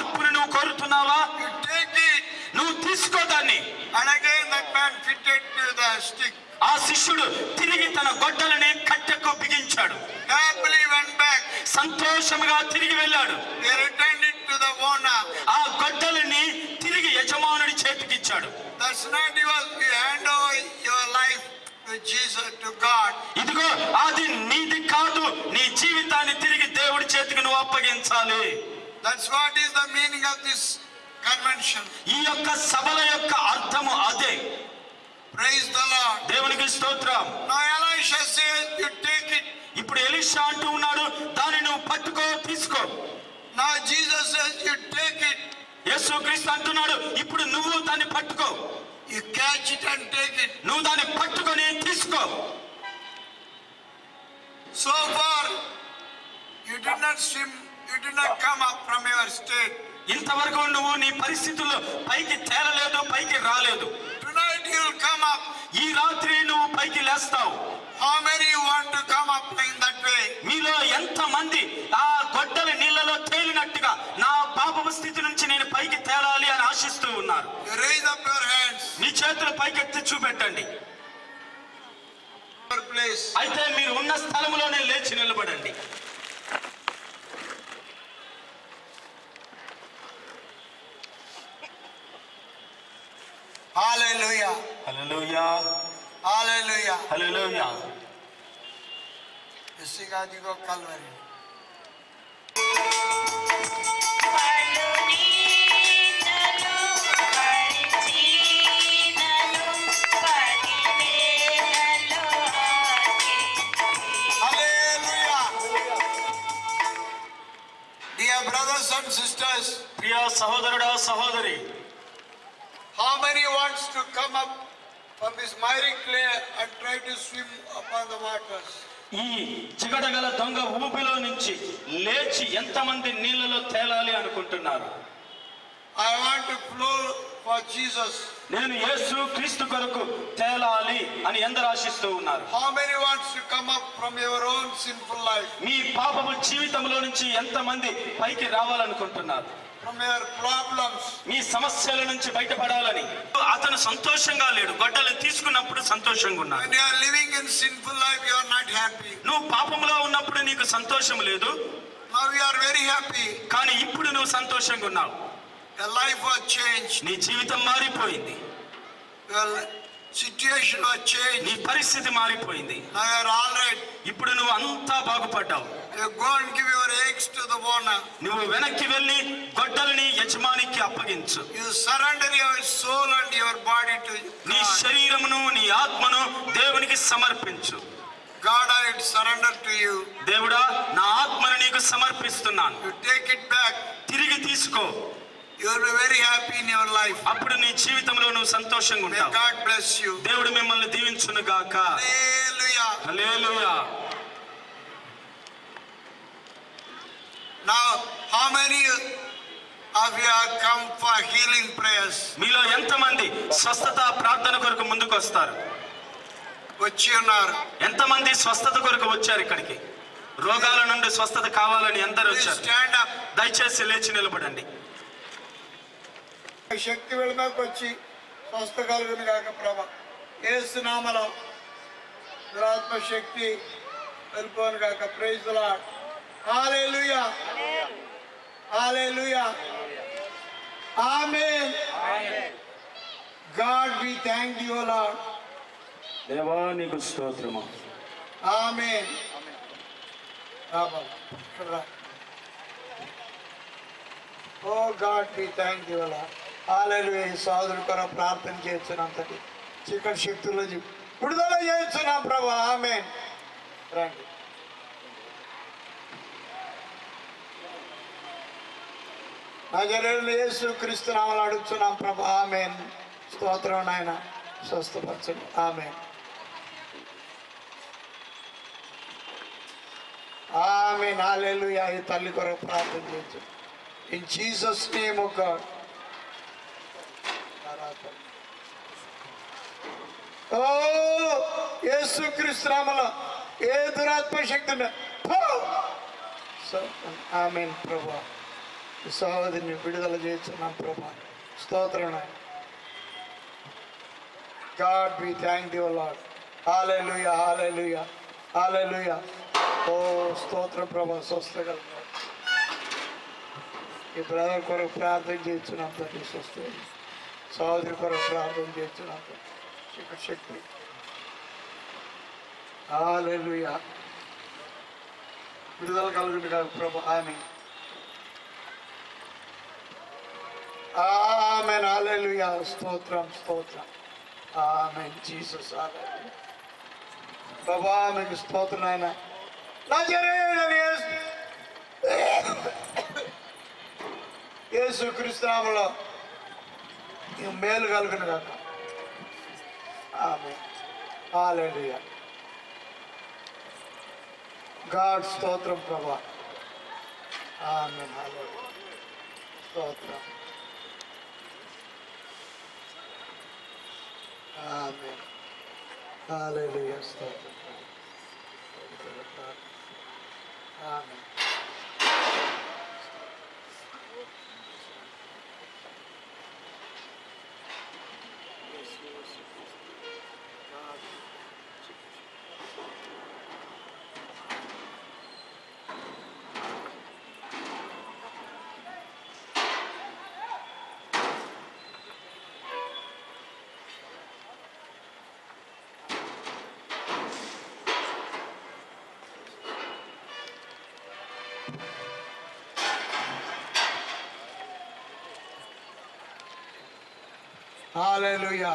మార్పును నువ్వు కోరుతున్నావా? You take it. నువ్వు తీసుకో దాన్ని. And again that man fitted to the stick. ఆ శిష్యుడు తిరిగి తన గొడ్డలని కట్టెకు బిగించాడు. Happily went back. సంతోషముగా తిరిగి వెళ్ళాడు. They returned it to the owner. ఆ గొడ్డలని తిరిగి యజమానుడి చేతికి ఇచ్చాడు. That's not yours. You hand over your life to Jesus, to God. ఇదిగో అది నీది కాదు. నీ జీవితాన్ని తిరిగి దేవుడి చేతికి నువ్వు అప్పగించాలి. That's what is the meaning of this convention. ఈ యొక్క సభల యొక్క అర్థము అదే. Praise the Lord. దేవునికి స్తోత్రం. Now Elisha says, you take it. ఇప్పుడు ఎలీషా అంటూ ఉన్నాడు, దాన్ని నువ్వు పట్టుకో, తీసుకో. Now Jesus says, you take it. యేసుక్రీస్తు అంటున్నాడు, ఇప్పుడు నువ్వు దాన్ని పట్టుకో. You catch it and take it. నువ్వు దాన్ని పట్టుకొని తీసుకో. So far, you did not swim, you did not come up from your state. ఇంతవరకు నువ్వు నీ పరిస్థితుల్లో పైకి తేలలేదు, పైకి రాలేదు. Tonight you will come up. ఈ రాత్రి నువ్వు పైకి లేస్తావు. How many you want to come up in that way? మీలో ఎంత మంది ఆ గొడ్డల నీళ్లలో తేలినట్టుగా నా పాపపు స్థితి నుంచి నేను పైకి తేలాలి అని ఆశిస్తూ ఉన్నారు? You raise up your hands. మీ చేతులు పైకెత్తి చూపెట్టండి. Your place. అయితే మీరు ఉన్న స్థలములోనే లేచి నిలబడండి. Hallelujah. Hallelujah, Hallelujah. Hallelujah. Isigadigo Calvary. Hallelujah. Dear brothers and sisters, ప్రియ సహోదరుడా, సహోదరి, how many wants to come up from this miry clay and try to swim upon the waters? ఈ చిగడగల దొంగ ఊపిలో నుంచి లేచి ఎంతమంది నీళ్ళలో తేలాలి అనుకుంటున్నారు? I want to flow for Jesus. నేను యేసు క్రీస్తు కొరకు తేలాలి అని ఎందరు ఆశిస్తూ ఉన్నారు? How many wants to come up from your own sinful life? మీ పాపపు జీవితంలో నుంచి ఎంతమంది పైకి రావాలనుకుంటున్నారు? From your problems. మీ సమస్యల నుంచి బయటపడాలని. అతను సంతోషంగా లేడు, గొడ్డలు తీసుకున్నప్పుడు సంతోషంగా ఉన్నాడు. When you are living in sinful life, you are not happy. నువ్వు పాపంలో ఉన్నప్పుడు నీకు సంతోషం లేదు, Now you are very happy. కానీ ఇప్పుడు నువ్వు సంతోషంగా ఉన్నావు. Your life was changed. నీ జీవితం మారిపోయింది, Your situation was changed. నీ పరిస్థితి మారిపోయింది. Now you are all right. ఇప్పుడు నువ్వు అంతా బాగుపడ్డావు. You go and give your eggs to the owner. నువ్వు వెనక్కి వెళ్ళి గొడ్డలిని యజమానికి అప్పగించు. You surrender your soul and your body to నీ God. శరీరమును నీ ఆత్మను దేవునికి సమర్పించు. God, I surrender to you. దేవుడా, నా ఆత్మను నీకు సమర్పిస్తున్నాను. You take it back. తిరిగి తీసుకో. You will be very happy in your life. అప్పుడు నీ జీవితంలో నువ్వు సంతోషంగా May ఉంటావు. God bless you. దేవుడు మిమ్మల్ని దీవించును గాక. Hallelujah. Hallelujah. Now, how many of you have come for healing prayers? మీలో ఎంతమంది స్వస్థత ప్రార్థన కొరకు ముందుకు వస్తారు? వచ్చి ఉన్నారు. ఎంతమంది స్వస్థత కొరకు వచ్చారు ఇక్కడికి? రోగాల నుండి స్వస్థత కావాలని ఎందరు Please వచ్చారు? stand up. దయచేసి లేచి నిలబడండి. శక్తి వెళమకు వచ్చి స్వస్థ కలుగును గాక ప్రభా. యేసు నామములో దురాత్మ శక్తి వెళ్ళిపోను గాక. Praise the lord. Hallelujah. Hallelujah. Amen. God we thank you Lord. దేవా నీకు స్తోత్రము. Amen. O God we thank you Lord. Hallelujah. సోదరుడు కొరకు ప్రార్థన చేస్తున్నంతటి చీకటి శక్తుల నుంచి విడుదల చేస్తున్నాం ప్రభా. ఆమేన్. రండి. నజరేయుడైన యేసు క్రీస్తు నామములో అడుగుతున్నాం ప్రభా. ఆమేన్. స్తోత్రం నాయన. స్వస్థపరచండి. ఆమేన్. ఆమేన్. హల్లెలూయా. ఈ తల్లి కొరకు ప్రార్థన చేయొచ్చు. In Jesus name O God. ఓ యేసుక్రీస్తు నామములో ఏ దురాత్మ శక్తి ఆమేన్ ప్రభువా. ఈ సహోదరిని విడుదల చేస్తున్నాం ప్రభా. స్తోత్రం. God we thank you Lord. Hallelujah, hallelujah, hallelujah. ఓ స్తోత్రం ప్రభా. స్వస్థగల ఈ బ్రదర్ కొరకు ప్రార్థన చేస్తున్నాం తండ్రి. స్వస్థ సహోదరి కొరకు ప్రార్థన చేస్తున్నాం తండ్రి. శక్తి. హల్లెలూయా. విడుదల కలుగుతుంది కాదు ప్రభా. ఆమేన్, ఆమేన్. హల్లెలూయా. స్తోత్రం, స్తోత్రం. ఆమేన్ జీసస్. హల్లెలూయా ప్రభా. మీకు స్తోత్రం నాయన. నజరేయుడైన యేసు క్రీస్తు నామములో ఈ మేలు కలుగును గాక. ఆమేన్. హల్లెలూయా. గాడ్ స్తోత్రం ప్రభా. ఆమేన్. హల్లెలూయా. స్తోత్రం. ఆమేన్. హల్లెలూయా. స్తోత్రం. ఆమేన్. హల్లెలూయా.